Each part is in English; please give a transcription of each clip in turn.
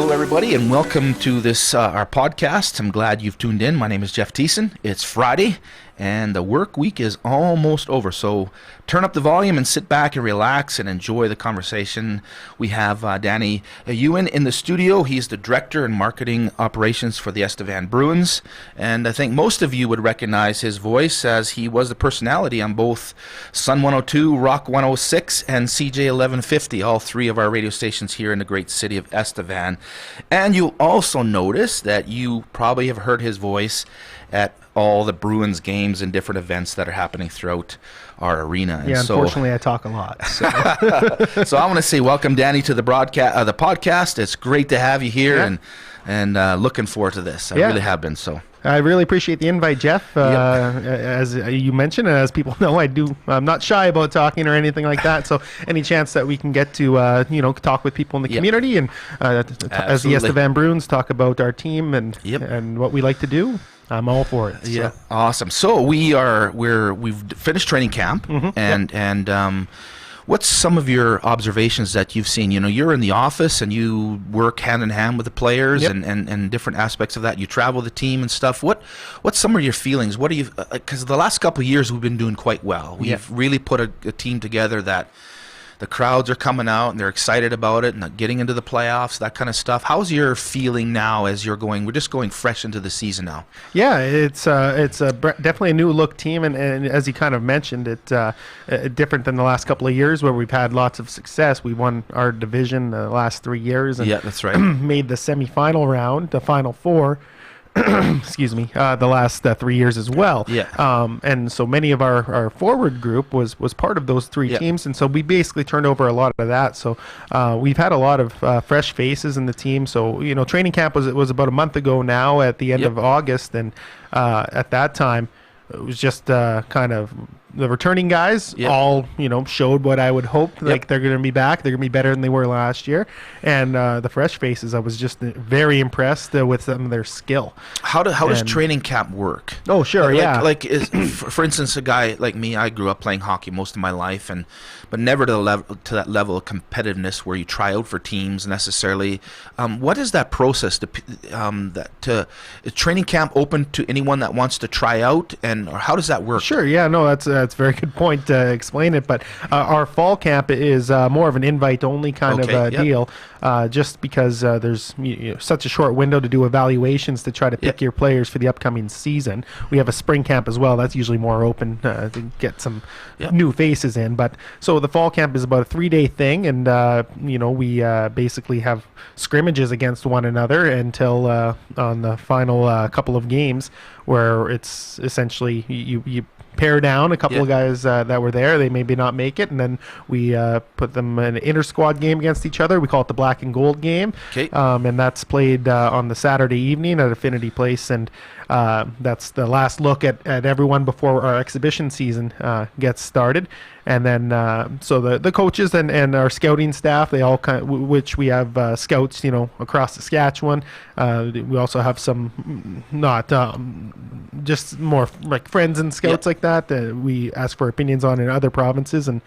Hello, everybody, and welcome to this our podcast. I'm glad you've tuned in. My name is Jeff Thiessen. It's Friday, and the work week is almost over. So turn up the volume and sit back and relax and enjoy the conversation. We have Danny Ewen in the studio. He's the Director in Marketing Operations for the Estevan Bruins. And I think most of you would recognize his voice as he was the personality on both Sun 102, Rock 106, and CJ 1150, all three of our radio stations here in the great city of Estevan. And you'll also notice that you probably have heard his voice at all the Bruins games and different events that are happening throughout our arena. And yeah, unfortunately, I talk a lot. So, so I want to say welcome, Danny, to the broadcast, the podcast. It's great to have you here, and looking forward to this. I really have been. So I really appreciate the invite, Jeff. As you mentioned, and as people know, I'm not shy about talking or anything like that. So any chance that we can get to talk with people in the community and as the Estevan Bruins talk about our team and what we like to do, I'm all for it. Yeah, awesome. So we've finished training camp, and what's some of your observations that you've seen? You know, you're in the office and you work hand in hand with the players and different aspects of that. You travel the team and stuff. What's some of your feelings? What do you? Because the last couple of years we've been doing quite well. We've really put a team together that the crowds are coming out and they're excited about it and getting into the playoffs, that kind of stuff. How's your feeling now as you're going? We're just going fresh into the season now. Yeah, it's definitely a new look team, and as you kind of mentioned, it's different than the last couple of years where we've had lots of success. We won our division the last 3 years, and that's right. made the semifinal round, the Final Four. Excuse me, the last 3 years as well. And so many of our forward group was part of those three teams, and so we basically turned over a lot of that. So we've had a lot of fresh faces in the team. So training camp was about a month ago now at the end of August, and at that time it was just kind of the returning guys all showed what I would hope, like they're going to be back, they're going to be better than they were last year, and the fresh faces, I was just very impressed with some of their skill. How does training camp work? Oh sure, for instance, a guy like me, I grew up playing hockey most of my life, but never to that level of competitiveness where you try out for teams necessarily. What is that process? Is training camp open to anyone that wants to try out, or how does that work? Sure, that's a very good point to explain it, but our fall camp is more of an invite-only kind of deal, just because there's such a short window to do evaluations to try to pick your players for the upcoming season. We have a spring camp as well. That's usually more open to get some new faces in, but so the fall camp is about a 3-day thing, and we basically have scrimmages against one another until on the final couple of games, where it's essentially you pair down a couple of guys that were there. They maybe not make it, and then we put them in an inter-squad game against each other. We call it the Black and Gold game, and that's played on the Saturday evening at Affinity Place, and that's the last look at everyone before our exhibition season gets started. And then so the coaches and our scouting staff, they all which we have scouts across Saskatchewan. We also have some not just more like friends and scouts like that we ask for opinions on in other provinces and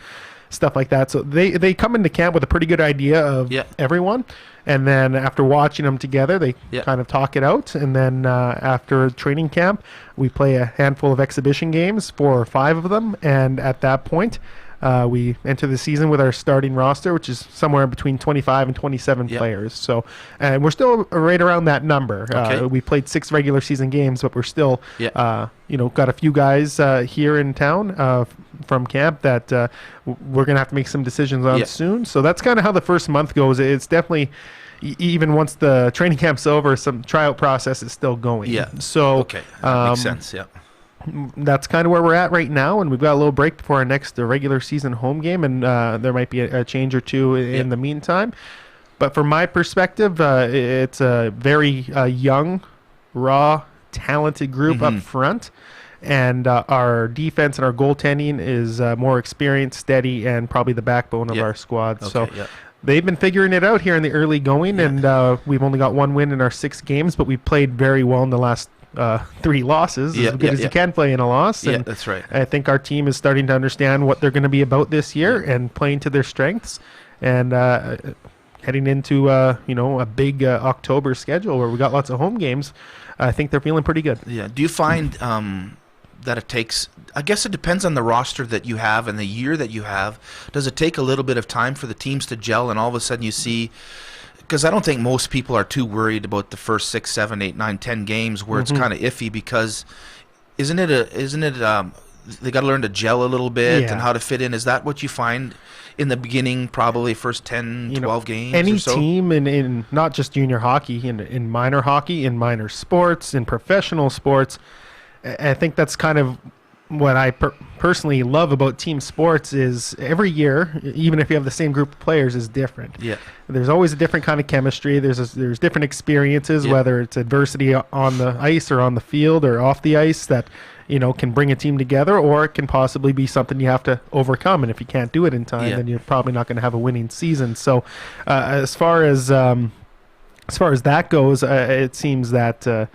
stuff like that. So they come into camp with a pretty good idea of everyone, and then after watching them together, they kind of talk it out, and then after training camp, we play a handful of exhibition games, 4 or 5 of them, and at that point we enter the season with our starting roster, which is somewhere between 25 and 27 players. So, and we're still right around that number. We played 6 regular season games, but we're still, got a few guys here in town from camp that we're going to have to make some decisions on soon. So that's kind of how the first month goes. It's definitely, even once the training camp's over, some tryout process is still going. So, that makes sense. That's kind of where we're at right now, and we've got a little break before our next regular season home game, and there might be a change or two in the meantime. But from my perspective, it's a very young, raw, talented group up front, and our defense and our goaltending is more experienced, steady, and probably the backbone of our squad. They've been figuring it out here in the early going, and we've only got 1 win in our 6 games, but we've played very well in the last 3 losses, as good as you can play in a loss. And that's right. I think our team is starting to understand what they're going to be about this year and playing to their strengths. And heading into a big October schedule where we got lots of home games, I think they're feeling pretty good. Yeah. Do you find that it takes, I guess it depends on the roster that you have and the year that you have. Does it take a little bit of time for the teams to gel, and all of a sudden you see, because I don't think most people are too worried about the first 6, 7, 8, 9, 10 games where it's kind of iffy, because isn't it they got to learn to gel a little bit and how to fit in. Is that what you find in the beginning, probably first 10, 12 games any or so? team in not just junior hockey, in minor hockey, in minor sports, in professional sports, I think that's kind of what I personally love about team sports is every year, even if you have the same group of players, is different. Yeah. There's always a different kind of chemistry. There's different experiences, whether it's adversity on the ice or on the field or off the ice that can bring a team together, or it can possibly be something you have to overcome. And if you can't do it in time, then you're probably not going to have a winning season. So as far as that goes, it seems that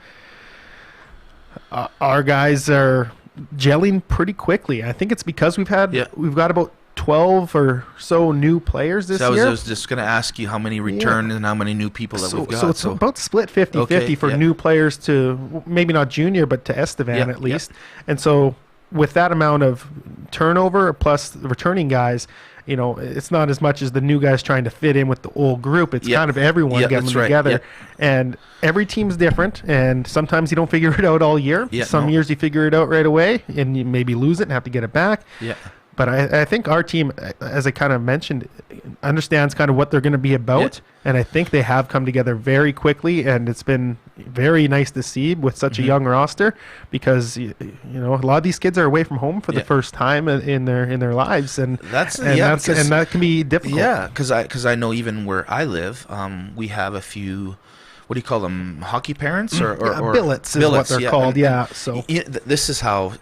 our guys are gelling pretty quickly. I think it's because we've got about 12 or so new players this year. I was just going to ask you how many returned and how many new people that we've got. So it's about split 50-50 for new players to, maybe not junior, but to Estevan at least. And so with that amount of turnover plus the returning guys, it's not as much as the new guys trying to fit in with the old group. It's kind of everyone getting together. And every team's different, and sometimes you don't figure it out all year. Some years you figure it out right away, and you maybe lose it and have to get it back. But I think our team, as I kind of mentioned, understands kind of what they're going to be about. And I think they have come together very quickly, and it's been very nice to see with such a young roster, because a lot of these kids are away from home for the first time in their lives, and that can be difficult. Yeah, because I know even where I live, we have a few. What do you call them? Hockey parents or billets is what they're called. So this is how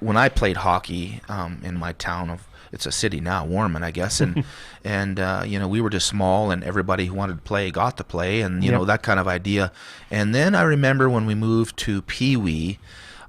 when I played hockey in my town it's a city now, Warman, I guess, and we were just small, and everybody who wanted to play got to play, and that kind of idea. And then I remember when we moved to Pee Wee,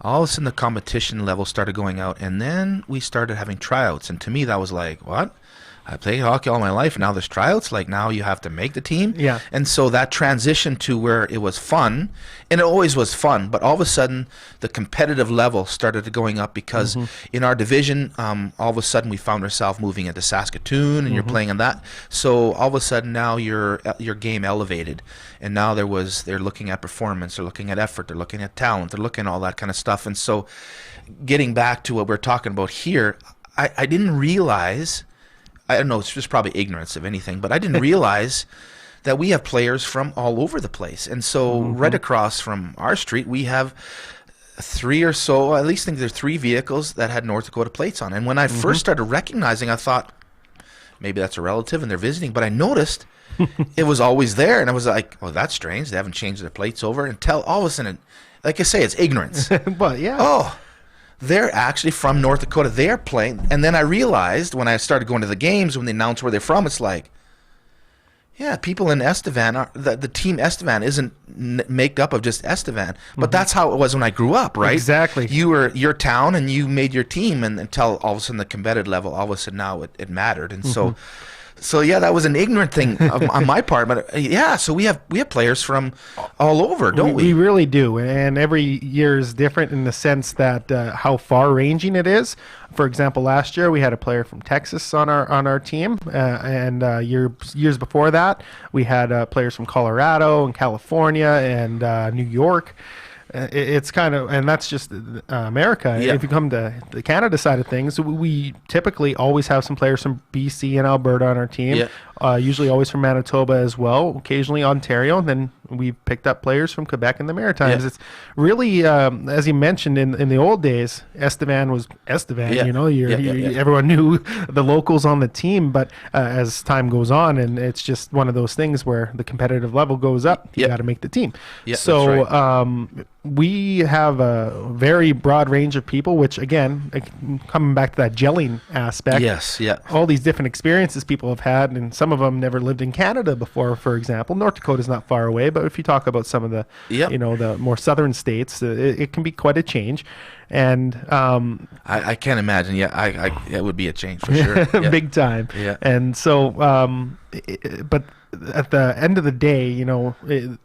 all of a sudden the competition level started going out, and then we started having tryouts, and to me that was like, what? I played hockey all my life, and now there's tryouts. Like, now you have to make the team. And so that transition to where it was fun, and it always was fun, but all of a sudden the competitive level started going up, because in our division, all of a sudden we found ourselves moving into Saskatoon, and you're playing in that. So all of a sudden now your game elevated, and now they're looking at performance, they're looking at effort, they're looking at talent, they're looking at all that kind of stuff. And so getting back to what we're talking about here, I didn't realize, I don't know, it's just probably ignorance of anything, but I didn't realize that we have players from all over the place. And so right across from our street, we have 3 or so, at least I think there's 3 vehicles that had North Dakota plates on. And when I first started recognizing, I thought, maybe that's a relative and they're visiting, but I noticed it was always there. And I was like, oh, that's strange. They haven't changed their plates over until all of a sudden, like I say, it's ignorance. But they're actually from North Dakota. They're playing. And then I realized when I started going to the games, when they announced where they're from, it's like, yeah, people in Estevan, the team Estevan isn't made up of just Estevan. But that's how it was when I grew up, right? Exactly. You were your town, and you made your team, and until all of a sudden the competitive level, all of a sudden now it mattered. And so yeah, that was an ignorant thing on my part, but so we have players from all over, don't we? We really do, and every year is different in the sense that how far-ranging it is. For example, last year we had a player from Texas on our team, and years before that we had players from Colorado and California and New York. It's kind of, and that's just America. If you come to the Canada side of things, we typically always have some players from BC and Alberta on our team. Usually always from Manitoba as well, occasionally Ontario, and then we've picked up players from Quebec and the Maritimes. It's really, as you mentioned, in the old days, Estevan was Estevan. Everyone knew the locals on the team, but as time goes on, and it's just one of those things where the competitive level goes up, you got to make the team. So we have a very broad range of people, which again, coming back to that gelling aspect. Yes, yeah. All these different experiences people have had, and some of them never lived in Canada before, for example. North Dakota's not far away, but if you talk about some of the, the more southern states, it can be quite a change. And I can't imagine. Yeah, it would be a change for sure. Yeah. Big time. Yeah. And so, but at the end of the day,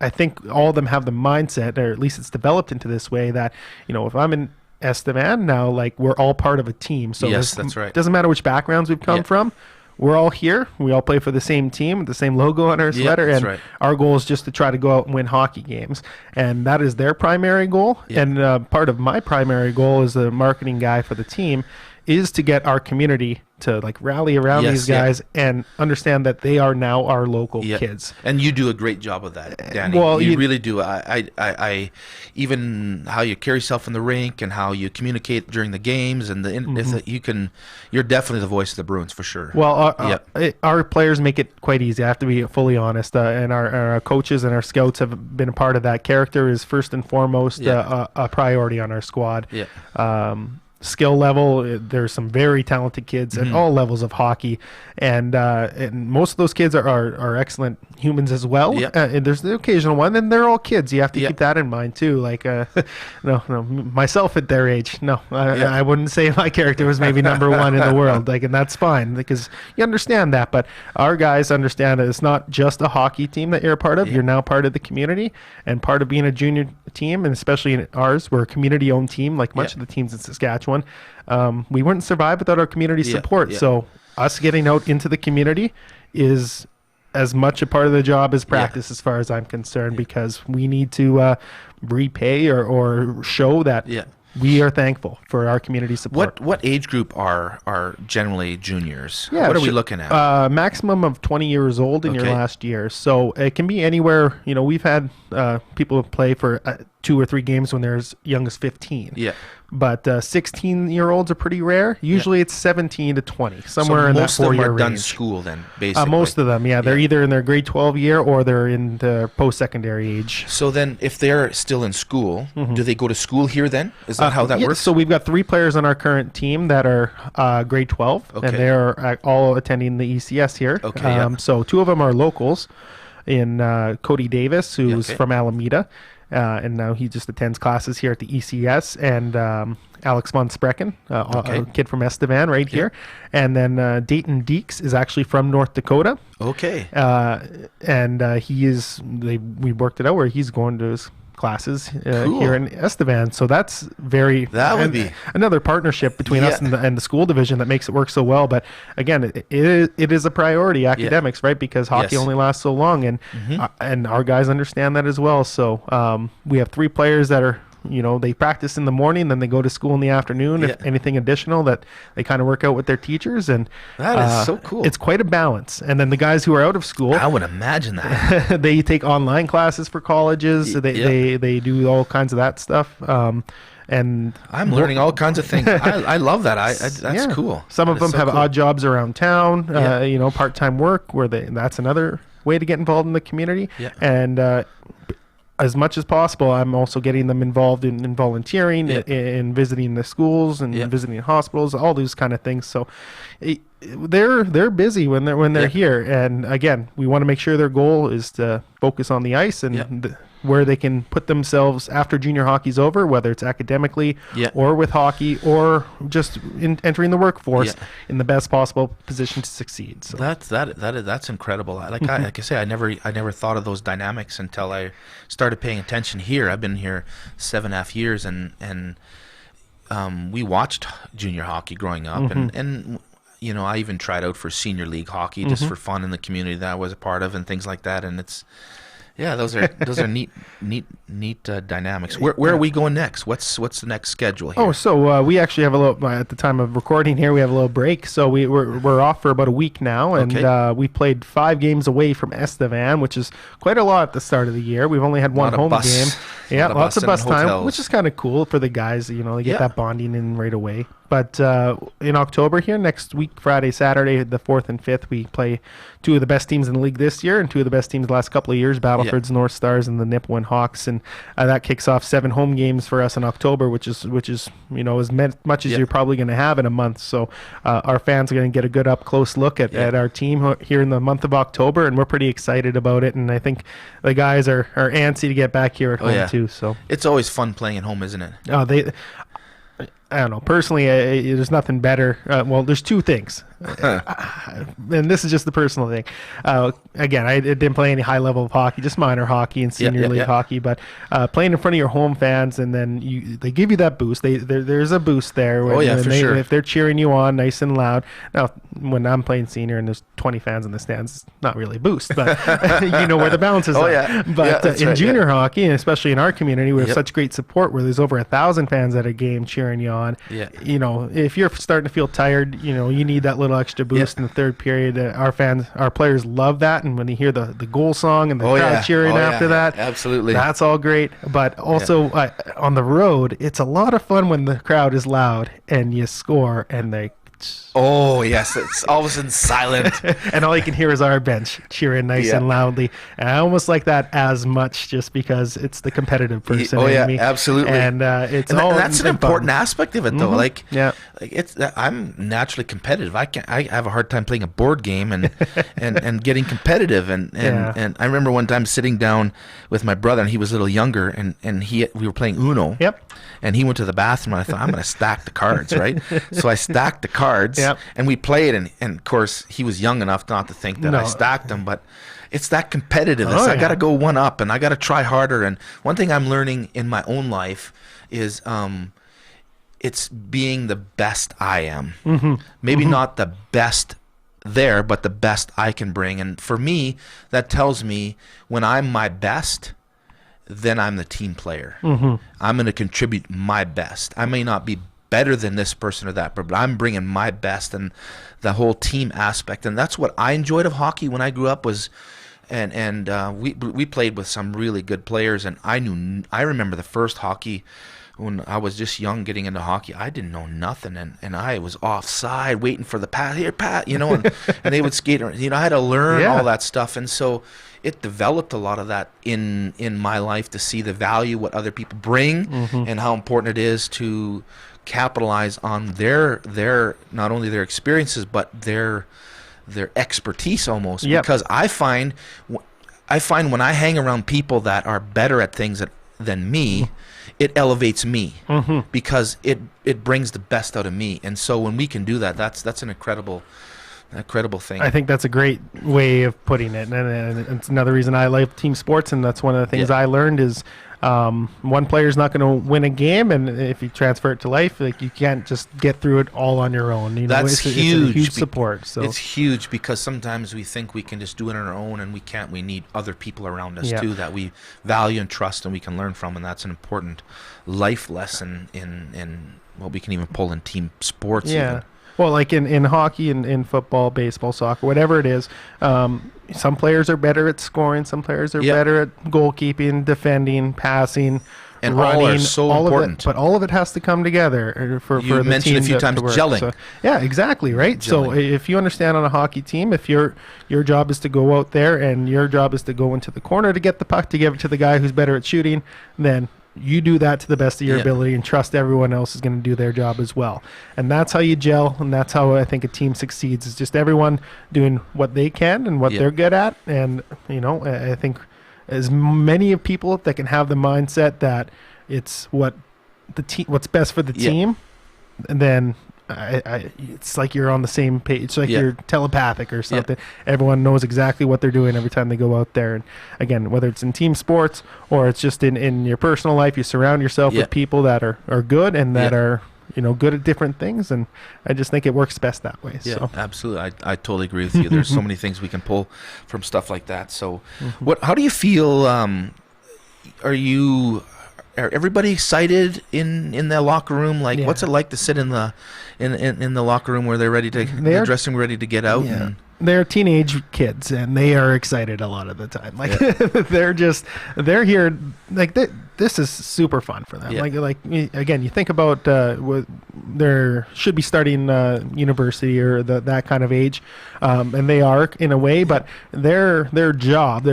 I think all of them have the mindset, or at least it's developed into this way, that, if I'm in Estevan now, like, we're all part of a team. So yes, that's right. It doesn't matter which backgrounds we've come from. We're all here. We all play for the same team, with the same logo on our sweater, and our goal is just to try to go out and win hockey games. And that is their primary goal. Yeah. And part of my primary goal as a marketing guy for the team is to get our community to rally around these guys and understand that they are now our local kids. And you do a great job of that, Danny. Well, you really do. I even how you carry yourself in the rink and how you communicate during the games, and you're definitely the voice of the Bruins for sure. Well, our players make it quite easy. I have to be fully honest, and our coaches and our scouts have been a part of that. Character is first and foremost a priority on our squad. Yeah. Skill level, there's some very talented kids at all levels of hockey, and most of those kids are excellent humans as well. And there's the occasional one, and they're all kids. You have to keep that in mind too. No, myself at their age, I wouldn't say my character was maybe number one in the world. And that's fine, because you understand that. But our guys understand that it's not just a hockey team that you're a part of. You're now part of the community, and part of being a junior team, and especially in ours, we're a community-owned team, like much of the teams in Saskatchewan. We wouldn't survive without our community support. So us getting out into the community is as much a part of the job as practice, as far as I'm concerned, because we need to repay or show that we are thankful for our community support. What age group are generally juniors? What are we looking at? Maximum of 20 years old in your last year. So it can be anywhere. We've had people play for 2 or 3 games when they're as young as 15. Yeah. But 16-year-olds are pretty rare. Usually it's 17 to 20, somewhere in that 4-year range. Most of them are done school then, basically. Most of them, they're either in their grade 12 year or they're in the post-secondary age. So then if they're still in school, do they go to school here then? Is that how that works? So we've got 3 players on our current team that are grade 12, and they're all attending the ECS here. So 2 of them are locals in Cody Davis, who's from Alameda. And now he just attends classes here at the ECS, and Alex von Sprecken, a kid from Estevan here. And then Dayton Deeks is actually from North Dakota. Okay. And we worked it out where he's going to his classes here in Estevan. So that would be another partnership between us and the school division that makes it work so well. But again, it is a priority, academics, right? Because hockey only lasts so long, and our guys understand that as well. So we have 3 players that are, they practice in the morning, then they go to school in the afternoon. If anything additional, that they kind of work out with their teachers, and that is so cool. It's quite a balance. And then the guys who are out of school, I would imagine that they take online classes for colleges. They do all kinds of that stuff. And I'm learning all kinds of things. I love that. That's cool. Some of them have odd jobs around town. Part-time work where that's another way to get involved in the community. And as much as possible, I'm also getting them involved in volunteering, in visiting the schools and visiting hospitals, all these kind of things. So they're busy when they're here. And again, we want to make sure their goal is to focus on the ice and where they can put themselves after junior hockey's over, whether it's academically or with hockey or just entering the workforce in the best possible position to succeed. So that's incredible. Like I say, I never thought of those dynamics until I started paying attention here. I've been here 7.5 years, and we watched junior hockey growing up, and I even tried out for senior league hockey just for fun in the community that I was a part of and things like that, and it's. Yeah, those are neat dynamics. Where are we going next? What's the next schedule here? So we actually have a little. At the time of recording here, we have a little break. So we're off for about a week now, and we played 5 games away from Estevan, which is quite a lot at the start of the year. We've only had one home game. Yeah, lots of bus time, which is kind of cool for the guys. They get that bonding in right away. But in October here, next week, Friday, Saturday, the 4th and 5th, we play 2 of the best teams in the league this year and 2 of the best teams the last couple of years battle Alfred's North Stars and the Nipawin Hawks, and that kicks off 7 home games for us in October, which is as much as you're probably going to have in a month. So our fans are going to get a good up close look at our team here in the month of October, and we're pretty excited about it. And I think the guys are antsy to get back here at home too. So it's always fun playing at home, isn't it? I don't know. Personally, there's nothing better. Well, there's 2 things. And this is just the personal thing. Again, I didn't play any high level of hockey, just minor hockey and senior league hockey. But playing in front of your home fans, and then they give you that boost. There's a boost there. Sure. If they're cheering you on nice and loud. Now, when I'm playing senior and there's 20 fans in the stands, it's not really a boost. But you know where the balance is. But in junior hockey, and especially in our community, we have such great support where there's over 1,000 fans at a game cheering you on. You know, if you're starting to feel tired, you need that little extra boost in the third period. Our players love that, and when they hear the goal song and the crowd cheering after that, absolutely, that's all great. But also on the road, it's a lot of fun when the crowd is loud and you score and they. Oh yes, it's all of a sudden silent, and all you can hear is our bench cheering nice and loudly. And I almost like that as much, just because it's the competitive person in me. Absolutely. And that's an important aspect of it, though. Like I'm naturally competitive. I have a hard time playing a board game and getting competitive. And I remember one time sitting down with my brother, and he was a little younger, and we were playing Uno. And he went to the bathroom, and I thought, I'm going to stack the cards, right? So I stacked the cards, and we played, and of course, he was young enough not to think that I stacked them, but it's that competitiveness. I got to go one up, and I got to try harder. And one thing I'm learning in my own life is it's being the best I am. Maybe not the best there, but the best I can bring. And for me, that tells me when I'm my best, then I'm the team player. I'm going to contribute my best. I may not be better than this person or that, but I'm bringing my best, and the whole team aspect. And that's what I enjoyed of hockey when I grew up was, and we played with some really good players. And I remember the first hockey when I was just young getting into hockey. I didn't know nothing, and I was offside waiting for the pass. Here, Pat, and they would skate. I had to learn all that stuff, and so it developed a lot of that in my life, to see the value, what other people bring, and how important it is to capitalize on their not only their experiences, but their expertise almost. Because I find when I hang around people that are better at things than me, it elevates me, because it brings the best out of me. And so when we can do that, that's an incredible thing. I think that's a great way of putting it, and it's another reason I like team sports. And that's one of the things I learned is one player's not going to win a game, and if you transfer it to life, like, you can't just get through it all on your own. That's huge. It's a huge support. So it's huge, because sometimes we think we can just do it on our own, and we can't. We need other people around us too that we value and trust, and we can learn from. And that's an important life lesson in what we can even pull in team sports. Even. Well, like in hockey and in football, baseball, soccer, whatever it is, some players are better at scoring. Some players are better at goalkeeping, defending, passing, and running. All are so important. But all of it has to come together for the team. You mentioned a few times gelling. So, exactly, right? Gelling. So if you understand on a hockey team, if your job is to go out there and your job is to go into the corner to get the puck to give it to the guy who's better at shooting, then you do that to the best of your ability, and trust everyone else is going to do their job as well. And that's how you gel, and that's how I think a team succeeds, is just everyone doing what they can and what they're good at. And, I think as many of people that can have the mindset that it's what's best for the team, and then it's like you're on the same page. It's like you're telepathic or something. Everyone knows exactly what they're doing every time they go out there. And again, whether it's in team sports or it's just in your personal life, you surround yourself with people that are good and that are good at different things. And I just think it works best that way. Yeah, absolutely. I totally agree with you. There's so many things we can pull from stuff like that. So how do you feel? Are everybody excited in the locker room? Like, what's it like to sit in the locker room where they're ready to the dressing room ready to get out? they're teenage kids, and they are excited a lot of the time. Like they're here. Like this is super fun for them. Like again, you think about there should be starting university or that kind of age, and they are in a way. But their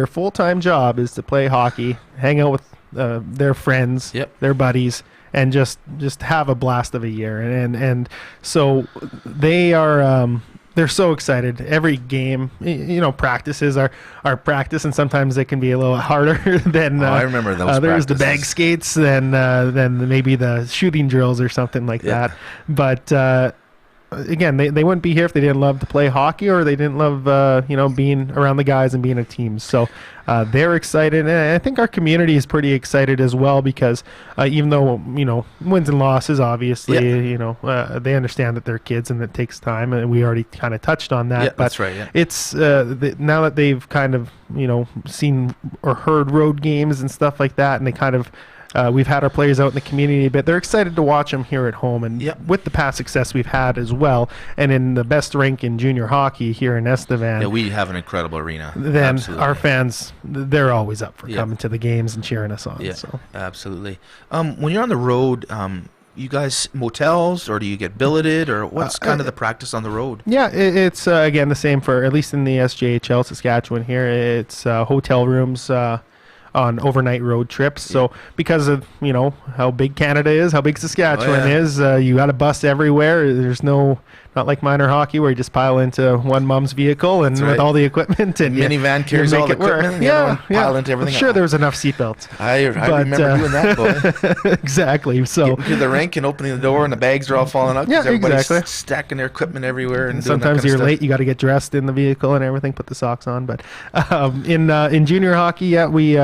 full-time job is to play hockey, hang out with their friends, their buddies, and just have a blast of a year. And so they are. They're so excited. Every game, practices are practice, and sometimes they can be a little harder than. I remember those. There's the bag skates, than maybe the shooting drills or something like that. But again, they wouldn't be here if they didn't love to play hockey, or they didn't love being around the guys and being a team. So they're excited, and I think our community is pretty excited as well, because even though wins and losses, obviously they understand that they're kids and it takes time, and we already kind of touched on that. But that's right. It's now that they've kind of seen or heard road games and stuff like that, and they kind of. We've had our players out in the community a bit. They're excited to watch them here at home, and with the past success we've had as well, and in the best rink in junior hockey here in Estevan. Yeah, we have an incredible arena. Then our fans, they're always up for coming to the games and cheering us on. Yeah, so. Absolutely. When you're on the road, you guys motels, or do you get billeted, or what's kind of the practice on the road? Yeah, it's again the same for at least in the SJHL Saskatchewan here. It's hotel rooms. On overnight road trips. So because of how big Canada is, how big Saskatchewan is, you got a bus everywhere. There's not like minor hockey where you just pile into one mom's vehicle and with all the equipment, and minivan carries all the equipment. Pile into everything. I'm sure there was enough seatbelts. I remember doing that, boy. Exactly. So getting to the rink and opening the door, and the bags are all falling out. Everybody's stacking their equipment everywhere, and sometimes you're late. You got to get dressed in the vehicle and everything. Put the socks on. But in junior hockey, we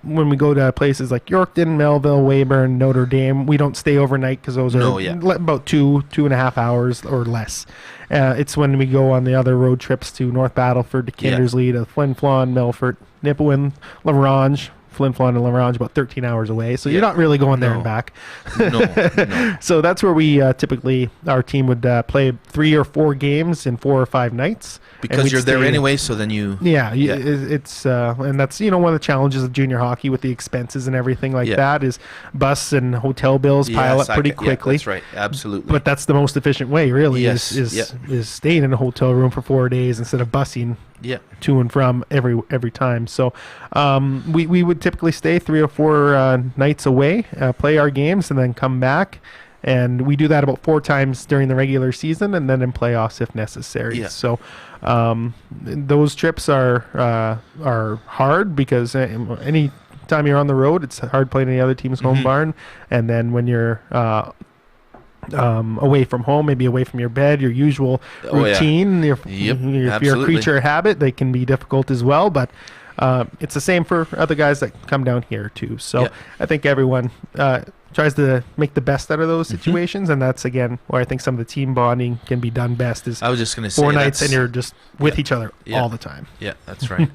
when we go to places like Yorkton, Melville, Weyburn, Notre Dame, we don't stay overnight because those are about 2.5 hours or less. It's when we go on the other road trips to North Battleford, to Kindersley, to Flin Flon, Melfort, Nipawin, La Ronge. Flin Flon and La Ronge about 13 hours away, so you're not really going there and back. No. So that's where we typically, our team would play 3 or 4 games in 4 or 5 nights. Because you're there anyway, so then it's and that's one of the challenges of junior hockey with the expenses and everything like that is bus and hotel bills pile up pretty quickly. That's right, absolutely. But that's the most efficient way, really, is staying in a hotel room for 4 days instead of busing to and from every time. So we would typically stay 3 or 4 nights away, play our games, and then come back. And we do that about 4 times during the regular season, and then in playoffs if necessary. So those trips are hard, because any time you're on the road, it's hard playing any other team's home barn. And then when you're away from home, maybe away from your bed, your usual routine, if you're a creature of habit, they can be difficult as well. But it's the same for other guys that come down here too. So I think everyone tries to make the best out of those situations, and that's again where I think some of the team bonding can be done best. Is I was just going to say 4 nights and you're just with each other all the time. Yeah, that's right.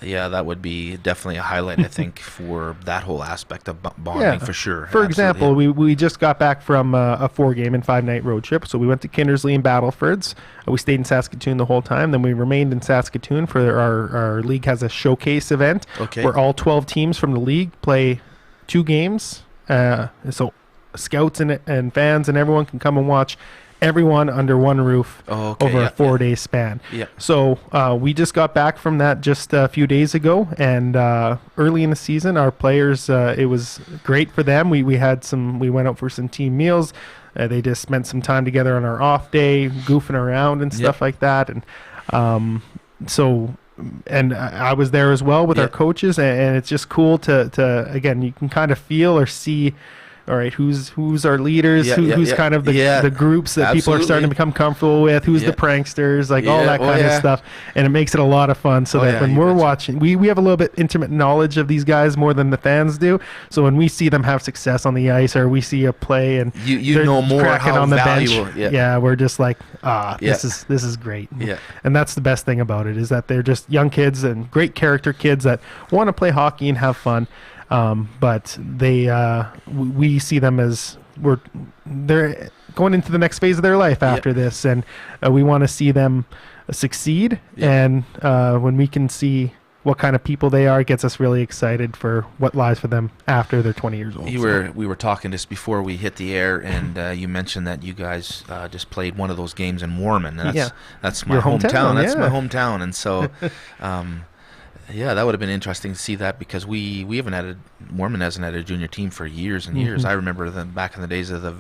That would be definitely a highlight, I think, for that whole aspect of bonding for sure. For example, we just got back from a 4-game and 5-night road trip. So we went to Kindersley and Battlefords. We stayed in Saskatoon the whole time. Then we remained in Saskatoon for our league has a showcase event where all 12 teams from the league play 2 games. So scouts and fans and everyone can come and watch everyone under one roof over a 4-day span. So we just got back from that just a few days ago, and early in the season, our players, it was great for them. We went out for some team meals. They just spent some time together on our off day, goofing around and stuff like that. And and I was there as well with our coaches, and it's just cool to again, you can kind of feel or see, all right, who's our leaders, who's kind of the groups that people are starting to become comfortable with, who's the pranksters, like all that kind of stuff, and it makes it a lot of fun. So that when we're watching, we have a little bit intimate knowledge of these guys more than the fans do. So when we see them have success on the ice, or we see a play and you know more cracking how on the valuable, bench, we're just like, this is great. And that's the best thing about it, is that they're just young kids and great character kids that want to play hockey and have fun. But we see them as they're going into the next phase of their life after this, and we want to see them succeed. And when we can see what kind of people they are, it gets us really excited for what lies for them after they're 20 years old. We were talking just before we hit the air, and you mentioned that you guys just played one of those games in Warman. That's my hometown. That's my hometown, and so. Yeah, that would have been interesting to see that, because we haven't Mormon hasn't had a junior team for years and years. I remember them back in the days of the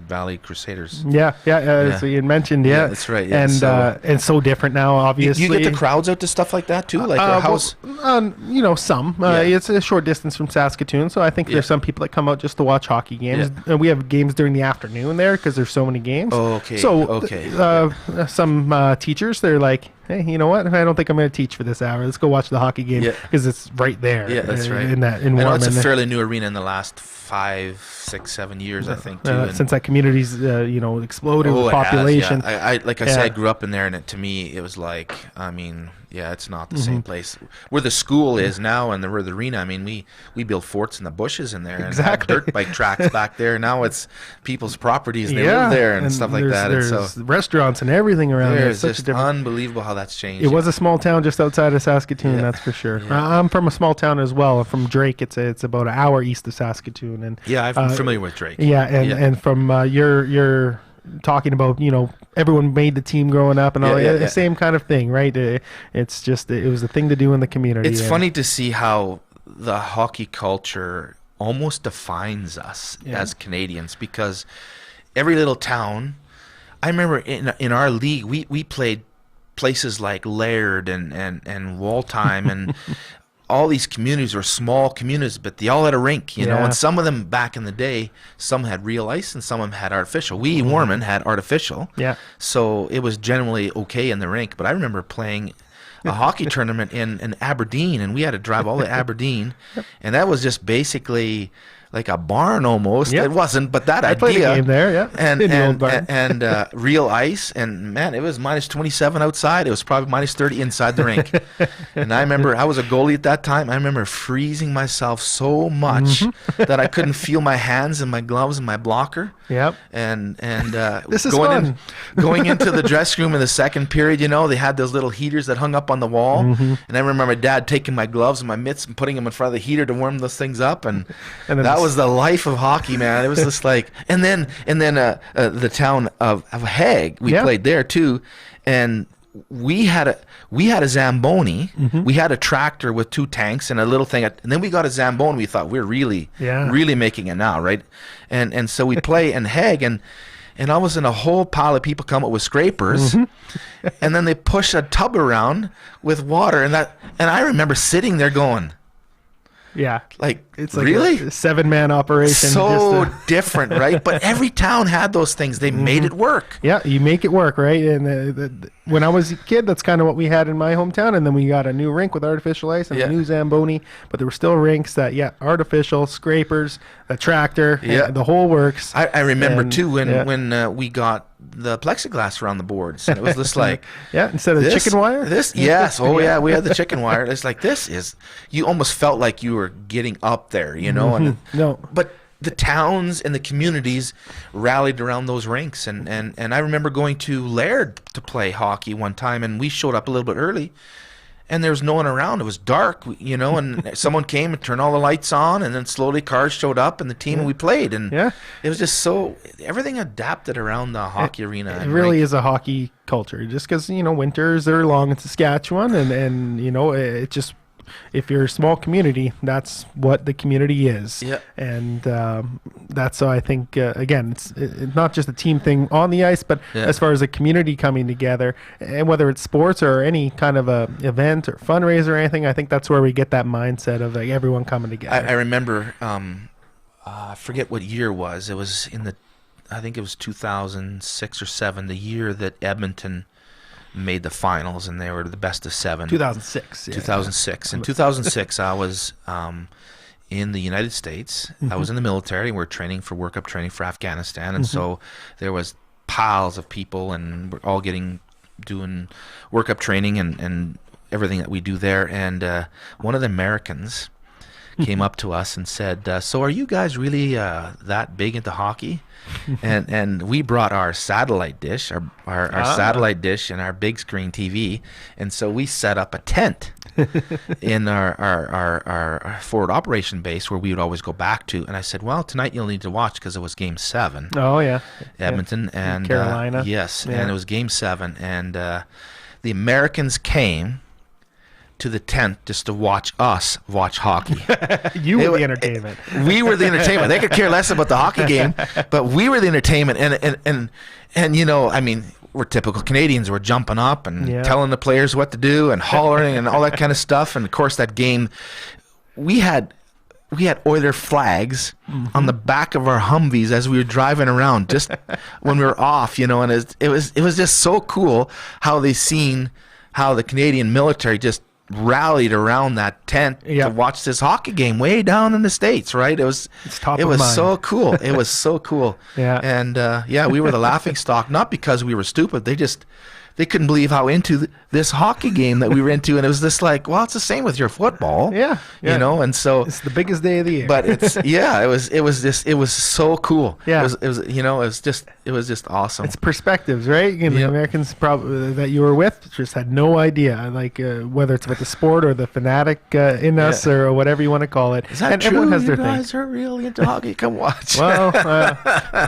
Valley Crusaders. So you mentioned, that's right. And so different now, obviously. You get the crowds out to stuff like that too, like how's? Some. It's a short distance from Saskatoon, so I think there's some people that come out just to watch hockey games. And we have games during the afternoon there because there's so many games. Oh, okay. So some teachers, they're like, hey, you know what? I don't think I'm going to teach for this hour. Let's go watch the hockey game because it's right there. Yeah, that's right. In Warman. It's a fairly new arena in the last 5, 6, 7 years, I think, too. Since that community's exploded with population. I said, I grew up in there, and to me, it was like, it's not the same place where the school is now, and where the arena. I mean, we built forts in the bushes in there, and had dirt bike tracks back there. Now it's people's properties; they live there and stuff like that. There's restaurants and everything around there. It's just unbelievable how that's changed. It was a small town just outside of Saskatoon, that's for sure. I'm from a small town as well. From Drake, it's about an hour east of Saskatoon, and I'm familiar with Drake. And from your talking about, everyone made the team growing up and all the same kind of thing, right? It's just, it was a thing to do in the community. It's funny to see how the hockey culture almost defines us as Canadians, because every little town, I remember in our league, we played places like Laird and Waltheim and all these communities were small communities, but they all had a rink, and some of them back in the day, some had real ice and some of them had artificial. We, Warman, had artificial. So it was generally okay in the rink. But I remember playing a hockey tournament in Aberdeen, and we had to drive all the way to Aberdeen, and that was just basically like a barn almost. It wasn't, but that idea. I played a game there, and real ice, and man, it was minus 27 outside. It was probably minus 30 inside the rink. And I remember I was a goalie at that time. I remember freezing myself so much that I couldn't feel my hands and my gloves and my blocker. And this is fun. Going into the dressing room in the second period, they had those little heaters that hung up on the wall. And I remember my dad taking my gloves and my mitts and putting them in front of the heater to warm those things up, and that was the life of hockey, man. It was just like, and then the town of Hague, we played there too, and we had a Zamboni. We had a tractor with 2 tanks and a little thing, and then we got a Zamboni. We thought we're really making it now, right? And so we play in Hague, and all of a sudden a whole pile of people come up with scrapers, and then they push a tub around with water, and I remember sitting there going, it's like really a 7-man operation. So different, right? But every town had those things. They made it work. Yeah, you make it work, right? And when I was a kid, that's kind of what we had in my hometown. And then we got a new rink with artificial ice and a new Zamboni. But there were still rinks that, artificial, scrapers, a tractor, the whole works. I remember too when we got the plexiglass around the boards, and it was just like instead of chicken wire. We had the chicken wire. It's like you almost felt like you were getting up there, but the towns and the communities rallied around those rinks, and I remember going to Laird to play hockey one time, and we showed up a little bit early, and there was no one around. It was dark, and someone came and turned all the lights on, and then slowly cars showed up and the team, and we played. And it was just everything adapted around the hockey arena. It really is a hockey culture, just because, winters are long in Saskatchewan, and it just, if you're a small community, that's what the community is. And that's, so I think, again, it's not just a team thing on the ice, but as far as a community coming together, and whether it's sports or any kind of a event or fundraiser or anything, I think that's where we get that mindset of like everyone coming together. I remember, I forget what year it was. It was I think it was 2006 or 7, the year that Edmonton made the finals, and they were the best of 7. 2006. In 2006, I was in the United States. I was in the military, and we were training for workup training for Afghanistan, and so there was piles of people, and we're all doing workup training and everything that we do there. And one of the Americans came up to us and said, "So are you guys really that big into hockey?" and we brought our satellite dish, our satellite dish, and our big screen TV, and so we set up a tent in our forward operation base where we would always go back to. And I said, "Well, tonight you'll need to watch because it was Game 7." Oh yeah, Edmonton and Carolina. Yes, and it was Game 7, and the Americans came to the tent just to watch us watch hockey. You were the entertainment. We were the entertainment. They could care less about the hockey game, but we were the entertainment. And you know, I mean, we're typical Canadians. We're jumping up and telling the players what to do and hollering and all that kind of stuff. And of course, that game, we had Oiler flags on the back of our Humvees as we were driving around, just when we were off, you know. And it was just so cool how the Canadian military just rallied around that tent to watch this hockey game way down in the States, right? It was so cool. It was so cool. And we were the laughing stock, not because we were stupid. They couldn't believe how into this hockey game that we were into, and it was just like, well, it's the same with your football, you know. And so it's the biggest day of the year. But it was so cool. It was just awesome. It's perspectives, right? You know, the Americans probably that you were with just had no idea, like whether it's about the sport or the fanatic in us or whatever you want to call it. Is that and true? Everyone has you their guys thing. Are really into hockey. Come watch. Well,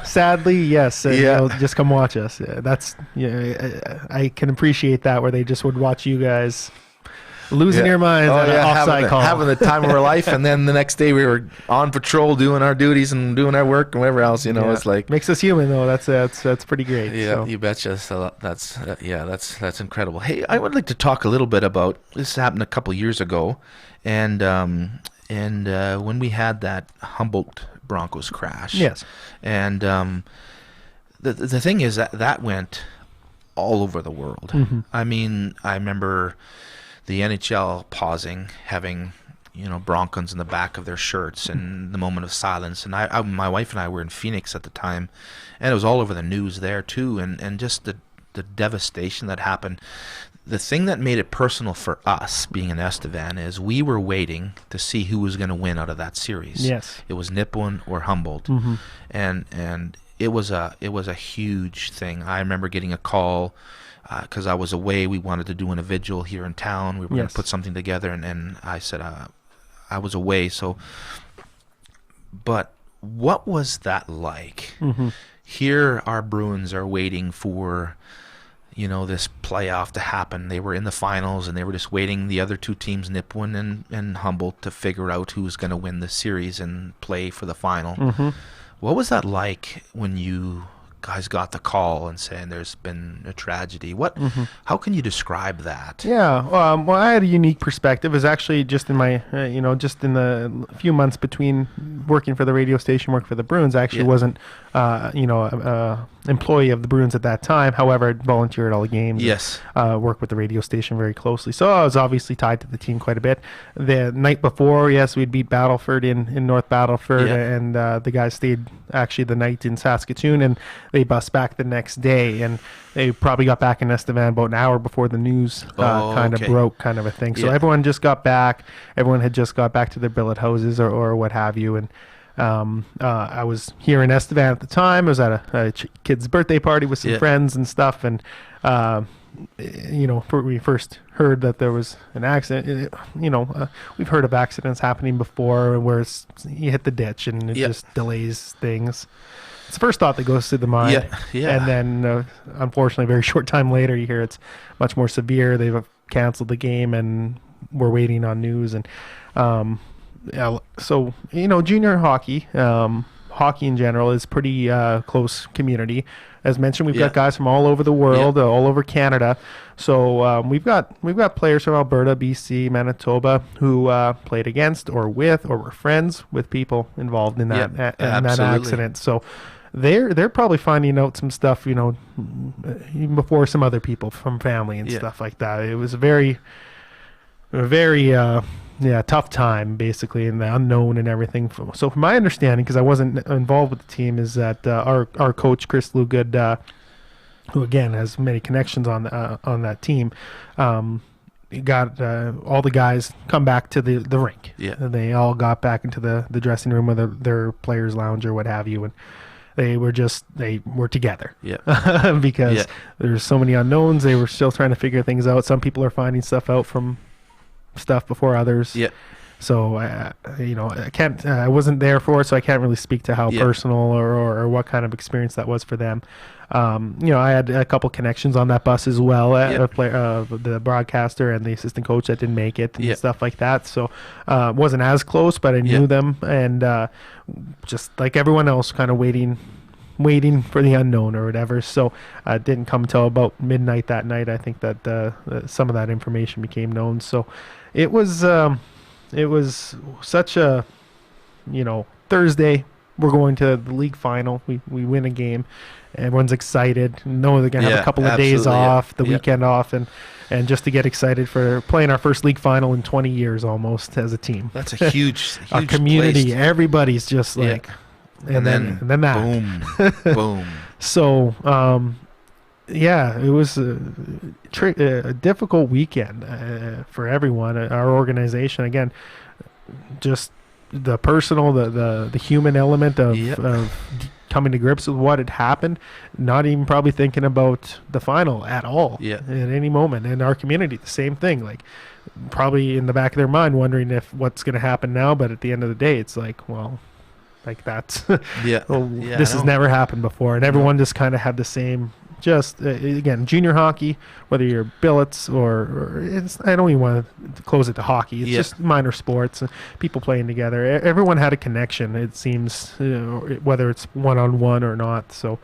sadly, yes. You know, just come watch us. That's I can appreciate that, where they just would watch you guys losing your minds on an offside call, having the time of our life, and then the next day we were on patrol doing our duties and doing our work and whatever else. You know, it's like makes us human, though. That's pretty great. Yeah, so. You betcha. So that's incredible. Hey, I would like to talk a little bit about this. Happened a couple years ago, and when we had that Humboldt Broncos crash. Yes, and the thing is that went all over the world. I mean, I remember the NHL pausing, having, you know, Broncos in the back of their shirts and the moment of silence. And my wife and I were in Phoenix at the time, and it was all over the news there too. And just the devastation that happened. The thing that made it personal for us, being in Estevan, is we were waiting to see who was going to win out of that series. Yes, it was Nipawin or Humboldt, and it was a huge thing. I remember getting a call because I was away. We wanted to do a vigil here in town. We were going to put something together, and I said I was away. So, but what was that like? Here, our Bruins are waiting for, you know, this playoff to happen. They were in the finals, and they were just waiting, the other two teams, Nipawin and Humboldt, to figure out who was going to win the series and play for the final. What was that like when you guys got the call and saying there's been a tragedy? How can you describe that? Yeah, well, I had a unique perspective. It was actually just in my, just in the few months between working for the radio station, working for the Bruins. I actually wasn't, employee of the Bruins at that time. However, I volunteered at all the games. Yes. Worked with the radio station very closely. So I was obviously tied to the team quite a bit. The night before, we'd beat Battleford in North Battleford, and the guys stayed actually the night in Saskatoon, and they bussed back the next day, and they probably got back in Estevan about an hour before the news kind of broke, kind of a thing. So everyone just got back. Everyone had just got back to their billet houses or what have you, and I was here in Estevan at the time. I was at a kid's birthday party with some friends and stuff, and we first heard that there was an accident. We've heard of accidents happening before where you hit the ditch and it just delays things. It's the first thought that goes through the mind. And then, unfortunately, a very short time later, you hear it's much more severe. They've canceled the game, and we're waiting on news. And so, junior hockey, hockey in general, is pretty close community. As mentioned, we've got guys from all over the world, all over Canada. So we've got players from Alberta, BC, Manitoba who played against or with or were friends with people involved in that that accident. So they're probably finding out some stuff, even before some other people from family and stuff like that. It was a very tough time, basically, in the unknown and everything. So from my understanding, because I wasn't involved with the team, is that our coach, Chris Lugood, who again has many connections on that team, got all the guys come back to the rink. Yeah. And they all got back into the dressing room or their players' lounge or what have you, and they were together. Yeah. Because there's so many unknowns. They were still trying to figure things out. Some people are finding stuff out from stuff before others. Yeah. So I wasn't there for it, so I can't really speak to how personal or what kind of experience that was for them. I had a couple connections on that bus as well, the broadcaster and the assistant coach that didn't make it and stuff like that. So wasn't as close, but I knew them, and just like everyone else, kind of waiting for the unknown or whatever. So it didn't come till about midnight that night. I think that some of that information became known. So it was such a, Thursday, we're going to the league final. We win a game. Everyone's excited. Know they're going to have a couple of days off, the weekend off, and just to get excited for playing our first league final in 20 years almost as a team. That's a huge Our community, everybody's just like, and then that. Boom, boom. So, it was a difficult weekend for everyone. Our organization, again, just the personal, the human element of coming to grips with what had happened, not even probably thinking about the final at all at any moment. And our community, the same thing, like probably in the back of their mind wondering if what's going to happen now. But at the end of the day, it's like, well, like that's this has never happened before, and everyone just kind of had the same. Just again, junior hockey, whether you're billets or I don't even want to close it to hockey. It's just minor sports, people playing together. Everyone had a connection. It seems, whether it's one-on-one or not. So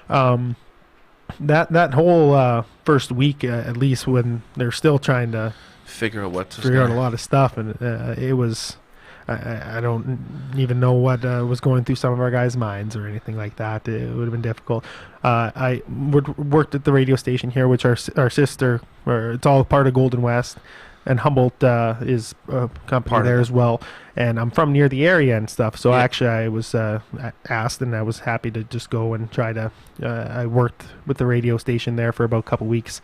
that whole first week, at least, when they're still trying to figure out a lot of stuff, and it was. I don't even know what was going through some of our guys' minds or anything like that. It would have been difficult. I worked at the radio station here, which our sister, or it's all part of Golden West, and Humboldt is a company there as well. And I'm from near the area and stuff, so actually I was asked, and I was happy to just go and try to. I worked with the radio station there for about a couple weeks,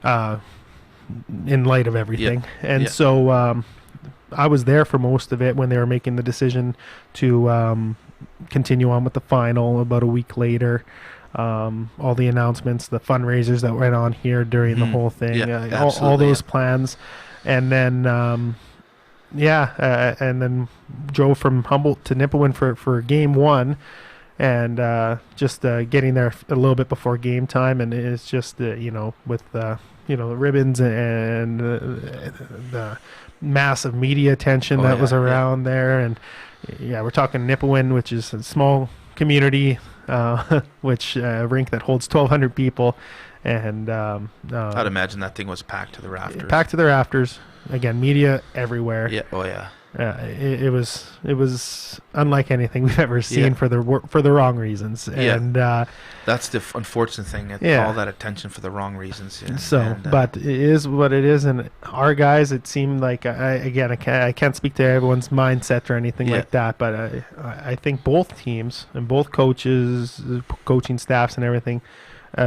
in light of everything, and so. I was there for most of it when they were making the decision to continue on with the final about a week later. All the announcements, the fundraisers that went on here during the whole thing, all those plans. And then, and then drove from Humboldt to Nipawin for game one, and just getting there a little bit before game time. And it's just, with, the ribbons and the massive media attention that was around there. And we're talking Nipawin, which is a small community, which rink that holds 1,200 people. And I'd imagine that thing was packed to the rafters. Again, media everywhere. It was unlike anything we've ever seen for the wrong reasons. And that's the unfortunate thing. All that attention for the wrong reasons. But it is what it is. And our guys, it seemed like I can't speak to everyone's mindset or anything like that. But I think both teams and both coaches, coaching staffs, and everything.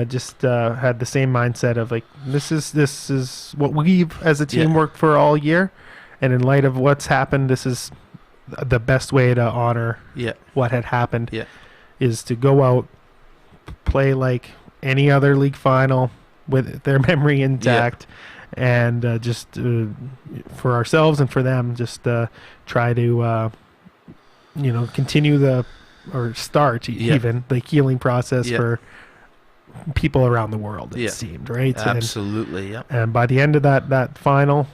Just had the same mindset of like this is what we've as a team worked for all year, and in light of what's happened, this is the best way to honor what had happened. Is to go out, play like any other league final with their memory intact, and just for ourselves and for them, just try to continue start even the healing process for people around the world, it seemed, right? Absolutely, and by the end of that final,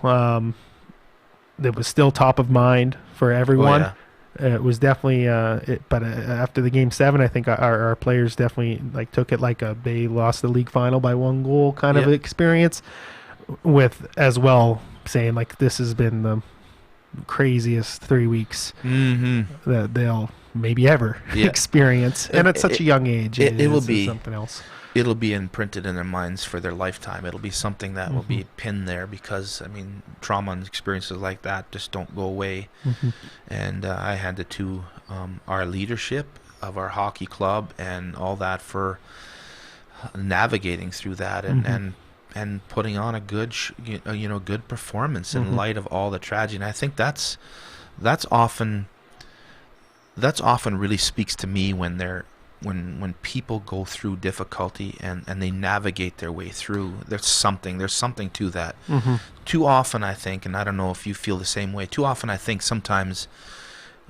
it was still top of mind for everyone. It was definitely, but after the game 7, I think our players definitely took it like they lost the league final by 1 goal kind of experience, with as well saying like this has been the craziest 3 weeks that they'll maybe ever experience, and at such a young age. It will be something else. It'll be imprinted in their minds for their lifetime. It'll be something that will be pinned there, because trauma and experiences like that just don't go away. And I had to our leadership of our hockey club and all that for navigating through that and and putting on a good good performance in light of all the tragedy. And I think that's often really speaks to me when people go through difficulty and they navigate their way through. There's something to that. Too often, I think, and I don't know if you feel the same way, too often I think sometimes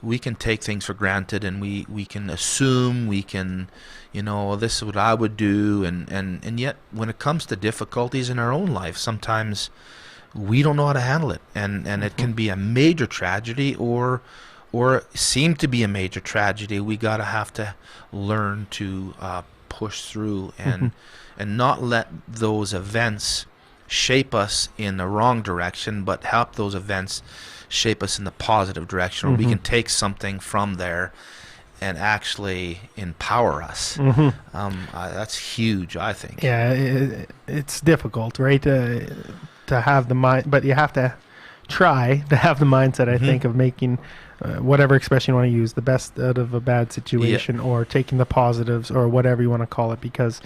we can take things for granted, and we can assume, we can, this is what I would do, and yet when it comes to difficulties in our own life, sometimes we don't know how to handle it, and it can be a major tragedy or seem to be a major tragedy. We have to learn to push through and not let those events shape us in the wrong direction, but help those events shape us in the positive direction, where we can take something from there and actually empower us. That's huge, I think. Yeah, it's difficult, right? To have the mind, but you have to try to have the mindset, I think, of making whatever expression you want to use, the best out of a bad situation, or taking the positives, or whatever you want to call it, because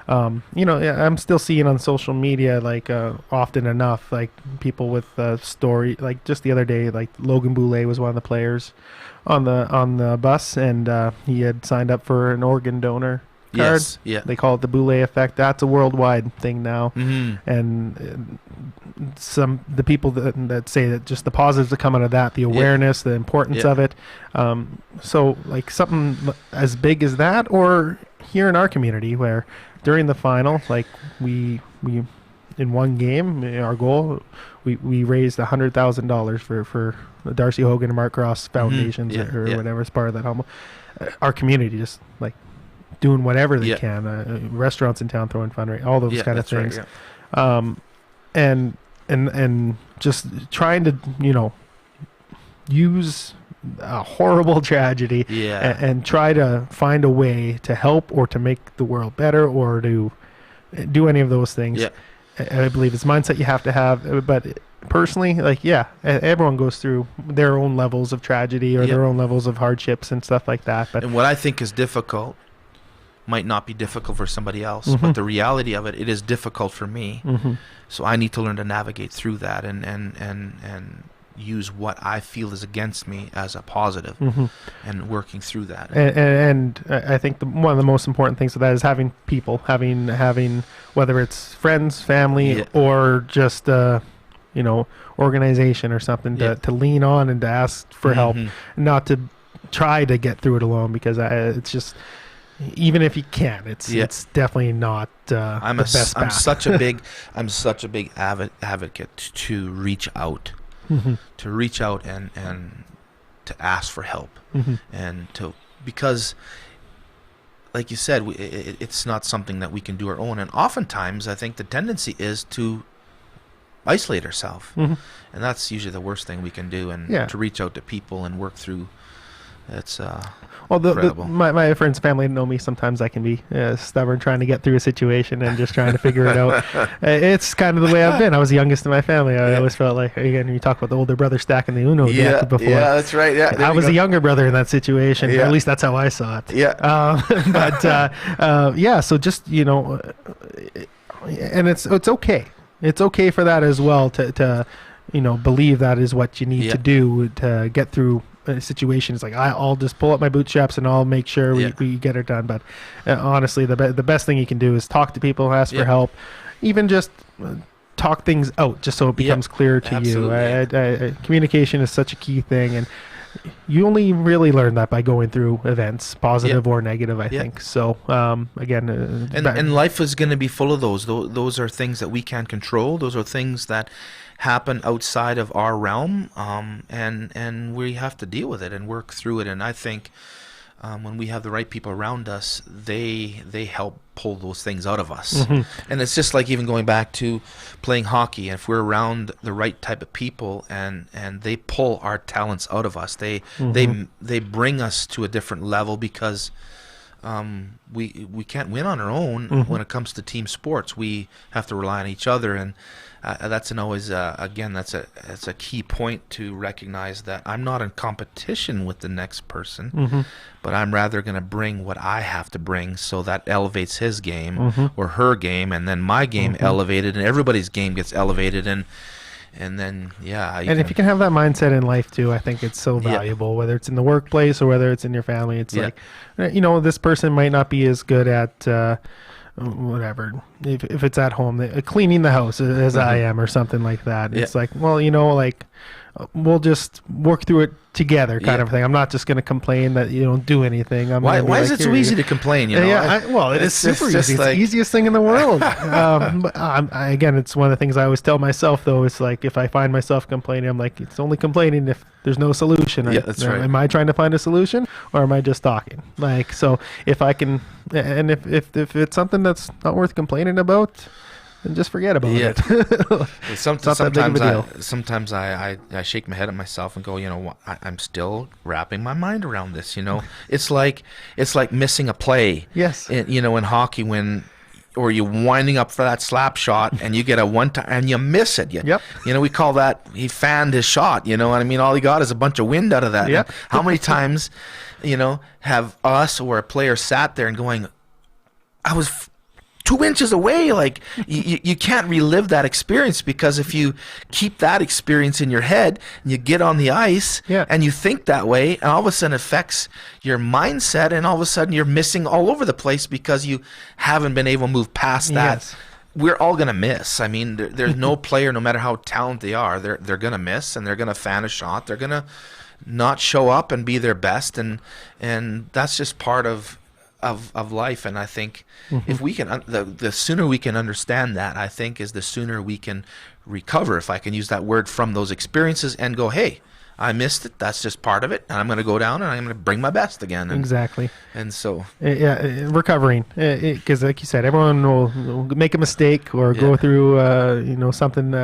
I'm still seeing on social media, like often enough, like people with story, like just the other day, like Logan Boulet was one of the players on the bus, and he had signed up for an organ donor card. Yes, yeah. They call it the Boulet effect. That's a worldwide thing now. And the people that say that just the positives that come out of that, the awareness, the importance of it. So like something as big as that, or here in our community where during the final, like we in one game, our goal, we raised $100,000 for the Darcy Hogan and Mark Cross foundations or whatever as part of that. Our community just like doing whatever they can. Restaurants in town throwing fundraising, all those kind of things. Right, and just trying to use a horrible tragedy and try to find a way to help or to make the world better or to do any of those things. I believe it's mindset you have to have. But personally, like, everyone goes through their own levels of tragedy or their own levels of hardships and stuff like that. But and what I think is difficult might not be difficult for somebody else, but the reality of it is difficult for me. So I need to learn to navigate through that and use what I feel is against me as a positive, and working through that. And I think one of the most important things of that is having people, having whether it's friends, family, or just organization or something to lean on and to ask for help, not to try to get through it alone, because it's just, even if you can, it's definitely not the best path. I'm such a big advocate to reach out. To reach out and to ask for help, and because, like you said, it's not something that we can do our own. And oftentimes, I think the tendency is to isolate ourselves, and that's usually the worst thing we can do. And to reach out to people and work through. It's incredible. My friends and family know me. Sometimes I can be stubborn trying to get through a situation and just trying to figure it out. It's kind of the way I've been. I was the youngest in my family. I always felt like, again, you talk about the older brother stacking the Uno deck before. Yeah, that's right. Yeah, I was the younger brother in that situation. At least that's how I saw it. So just, and it's okay. It's okay for that as well to believe that is what you need to do to get through situations. Like, I'll just pull up my bootstraps and I'll make sure we get it done. But honestly, the best thing you can do is talk to people, ask for help, even just talk things out, just so it becomes clear to you. Communication is such a key thing, and you only really learn that by going through events, positive or negative, I think. So again, and life is going to be full of those. Those are things that we can't control. Those are things that happen outside of our realm, and we have to deal with it and work through it. And I think when we have the right people around us, they help pull those things out of us. And it's just like even going back to playing hockey. If we're around the right type of people and they pull our talents out of us, they bring us to a different level because we can't win on our own when it comes to team sports. We have to rely on each other, and that's that's a key point to recognize that I'm not in competition with the next person, but I'm rather going to bring what I have to bring, so that elevates his game or her game, and then my game elevated, and everybody's game gets elevated, and then if you can have that mindset in life too, I think it's so valuable, whether it's in the workplace or whether it's in your family. It's like, this person might not be as good at whatever, if it's at home, cleaning the house as I am or something like that. It's like, well, we'll just work through it together kind of thing. I'm not just going to complain that you don't do anything. Why is it so easy to complain? It is super easy. It's the easiest thing in the world. But again, it's one of the things I always tell myself, though. It's like, if I find myself complaining, I'm like, it's only complaining if there's no solution. That's right. Am I trying to find a solution, or am I just talking? Like, so if I can, and if it's something that's not worth complaining about, and just forget about it. Sometimes I shake my head at myself and go, I'm still wrapping my mind around this. It's like missing a play. Yes. In hockey, or you winding up for that slap shot and you get a one time and you miss it. We call that he fanned his shot. You know what I mean? All he got is a bunch of wind out of that. Yep. How many times, have us or a player sat there and going, I was 2 inches away. Like, you can't relive that experience, because if you keep that experience in your head and you get on the ice and you think that way, and all of a sudden it affects your mindset, and all of a sudden you're missing all over the place because you haven't been able to move past that. Yes. We're all going to miss. I mean, there's no player, no matter how talented they are, they're going to miss, and they're going to fan a shot. They're going to not show up and be their best, and that's just part of life. And I think if we can, the sooner we can understand that, I think, is the sooner we can recover, if I can use that word, from those experiences and go, hey, I missed it. That's just part of it. And I'm going to go down and I'm going to bring my best again. Exactly. And so, recovering, because like you said, everyone will make a mistake or go through, something,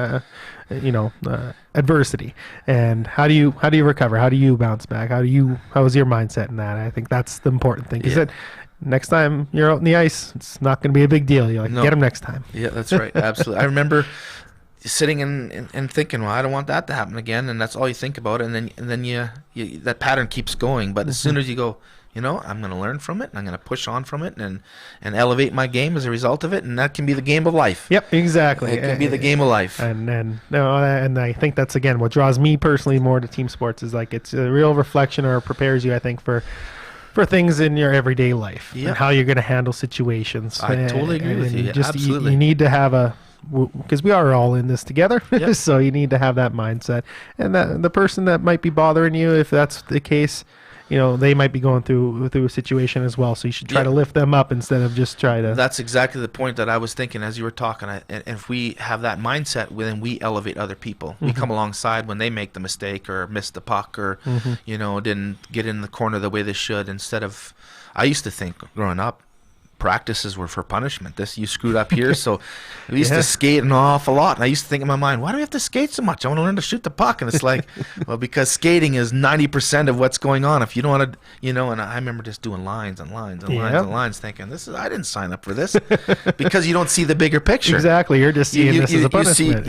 adversity. And how do you recover? How do you bounce back? How is your mindset in that? I think that's the important thing. Because next time you're out in the ice, it's not going to be a big deal. You're like, get them next time. Yeah, that's right. Absolutely. I remember sitting and thinking, well, I don't want that to happen again, and that's all you think about, and then you that pattern keeps going. But as soon as you go, I'm going to learn from it, and I'm going to push on from it, and elevate my game as a result of it, and that can be the game of life. Yep, exactly. It can be the game of life. And I think that's, again, what draws me personally more to team sports, is like, it's a real reflection, or prepares you, I think, for things in your everyday life and how you're going to handle situations. I totally agree with you. Absolutely. You need to have because we are all in this together. So you need to have that mindset, and that the person that might be bothering you, if that's the case, they might be going through a situation as well. So you should try to lift them up instead of just try to. That's exactly the point that I was thinking as you were talking. And if we have that mindset, then we elevate other people. We come alongside when they make the mistake or miss the puck, or didn't get in the corner the way they should. Instead of, I used to think growing up, practices were for punishment. You screwed up here. So we used to skate an awful lot. And I used to think in my mind, why do we have to skate so much? I want to learn to shoot the puck. And it's like, well, because skating is 90% of what's going on. If you don't want to, and I remember just doing lines and lines and lines and lines, thinking, I didn't sign up for this, because you don't see the bigger picture. Exactly. You're just seeing this as a punishment.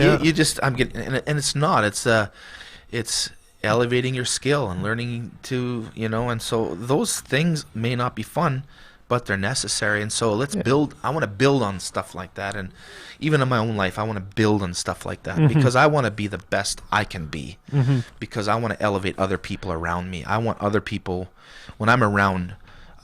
I'm getting, and it's not, it's elevating your skill and learning to, and so those things may not be fun, but they're necessary. And so let's build. I want to build on stuff like that. And even in my own life, I want to build on stuff like that, because I want to be the best I can be, because I want to elevate other people around me. I want other people, when I'm around,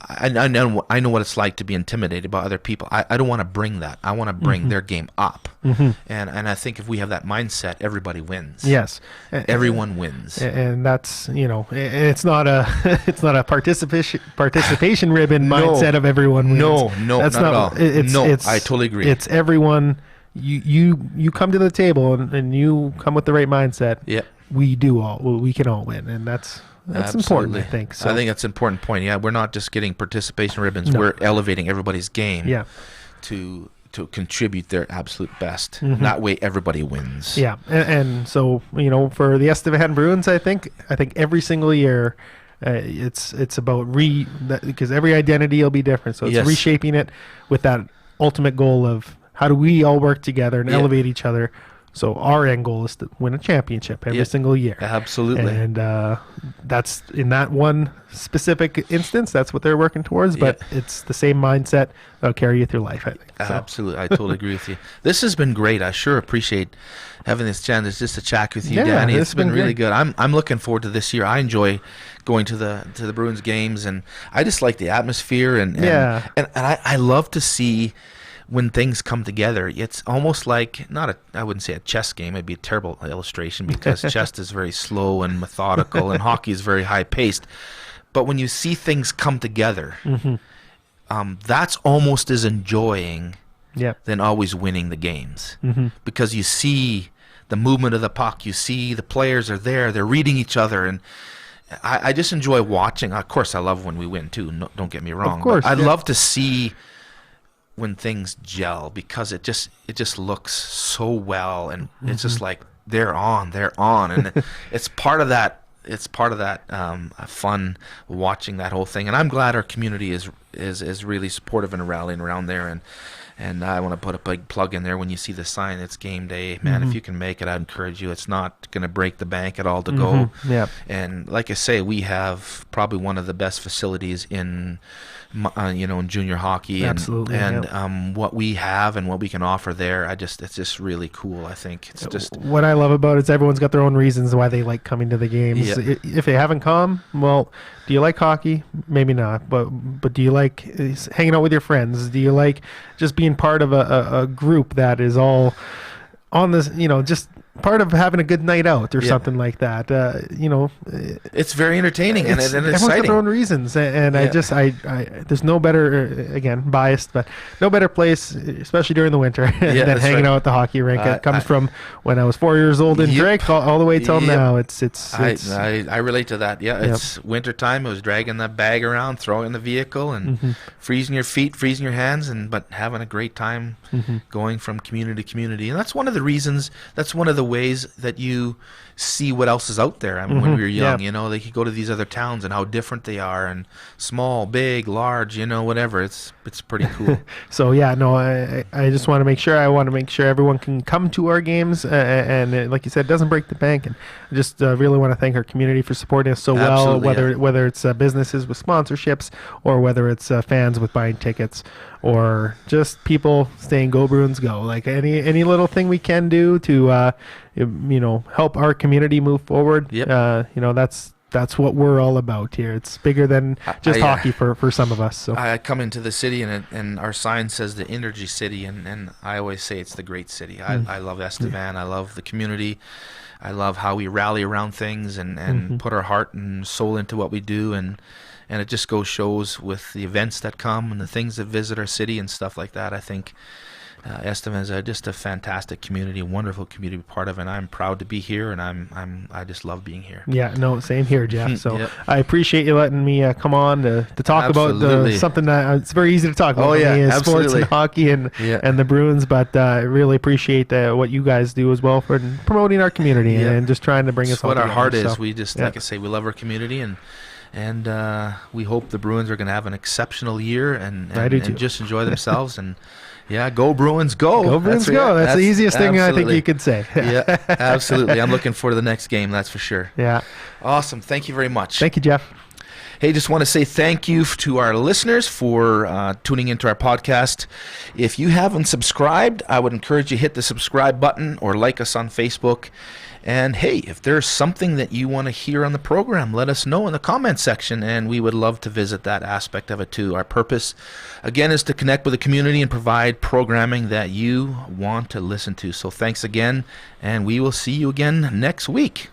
I know what it's like to be intimidated by other people. I don't want to bring that. I want to bring their game up. And I think if we have that mindset, everybody wins. Yes, everyone wins. And that's it's not a participation ribbon mindset of everyone wins. No, that's not at all. I totally agree. It's everyone. You come to the table and you come with the right mindset. Yeah, we can all win, and that's important, I think. So I think that's an important point. Yeah, we're not just getting participation ribbons. No. We're elevating everybody's game to contribute their absolute best. That way everybody wins. Yeah. And so, for the Estevan Bruins, I think every single year It's about because every identity will be different. So it's reshaping it with that ultimate goal of how do we all work together and elevate each other. So our end goal is to win a championship every single year. Absolutely. And that's in that one specific instance, that's what they're working towards. But it's the same mindset that'll carry you through life, I think. So. Absolutely. I totally agree with you. This has been great. I sure appreciate having this chance just to chat with you, Danny. It's been really good. I'm looking forward to this year. I enjoy going to the Bruins games, and I just like the atmosphere. And I love to see when things come together. It's almost like I wouldn't say a chess game. It'd be a terrible illustration because chess is very slow and methodical and hockey is very high paced. But when you see things come together, that's almost as enjoying than always winning the games, because you see the movement of the puck. You see the players are there. They're reading each other. And I just enjoy watching. Of course, I love when we win too. No, don't get me wrong. Of course, I'd love to see when things gel, because it just looks so well, and it's just like they're on, and it's part of that. It's part of that fun watching that whole thing, and I'm glad our community is really supportive and rallying around there. And I want to put a big plug in there. When you see the sign, it's game day, man. If you can make it, I'd encourage you. It's not going to break the bank at all to go. Yeah. And like I say, we have probably one of the best facilities in in junior hockey. Absolutely. And what we have and what we can offer there, it's just really cool. I think it's just what I love about it is everyone's got their own reasons why they like coming to the games. Yeah. If they haven't come, well, do you like hockey? Maybe not. But do you like hanging out with your friends? Do you like just being part of a group that is all on this, just part of having a good night out or something like that? It's very entertaining and everyone's exciting. got their own reasons, and I there's no better, again, biased, but no better place, especially during the winter, than hanging out at the hockey rink. It comes from when I was 4 years old in Drake all the way till now. I relate to that. Yeah, it's winter time. It was dragging that bag around, throwing it in the vehicle, and freezing your feet, freezing your hands, but having a great time going from community to community. And that's one of the reasons. That's one of the ways that you see what else is out there. I mean, when we were young, they could go to these other towns and how different they are, and small, big, large, whatever. It's pretty cool. So I just want to make sure. I want to make sure everyone can come to our games, and like you said, it doesn't break the bank. And I just really want to thank our community for supporting us so well. Whether it's businesses with sponsorships, or whether it's fans with buying tickets, or just people saying "Go Bruins, go!" Like any little thing we can do to help our community move forward. That's what we're all about here. It's bigger than just hockey for some of us. So I come into the city, and our sign says the Energy City, and I always say it's the great city. I love Estevan. I love the community. I love how we rally around things and put our heart and soul into what we do, and it just shows with the events that come and the things that visit our city and stuff like that. I think Estevan is just a fantastic community, wonderful community to be part of, and I'm proud to be here, and I just love being here. Yeah, no, same here, Jeff. So I appreciate you letting me come on to talk about something that it's very easy to talk about. Sports and hockey and the Bruins, but I really appreciate what you guys do as well for promoting our community and just trying to bring us all together. That's what our heart is. We just, like I say, we love our community, and we hope the Bruins are going to have an exceptional year and just enjoy themselves. And go Bruins, go! Go Bruins, go! That's the easiest thing I think you could say. Yeah, absolutely. I'm looking forward to the next game, that's for sure. Yeah. Awesome. Thank you very much. Thank you, Jeff. Hey, just want to say thank you to our listeners for tuning into our podcast. If you haven't subscribed, I would encourage you to hit the subscribe button or like us on Facebook. And hey, if there's something that you want to hear on the program, let us know in the comment section, and we would love to visit that aspect of it too. Our purpose, again, is to connect with the community and provide programming that you want to listen to. So thanks again, and we will see you again next week.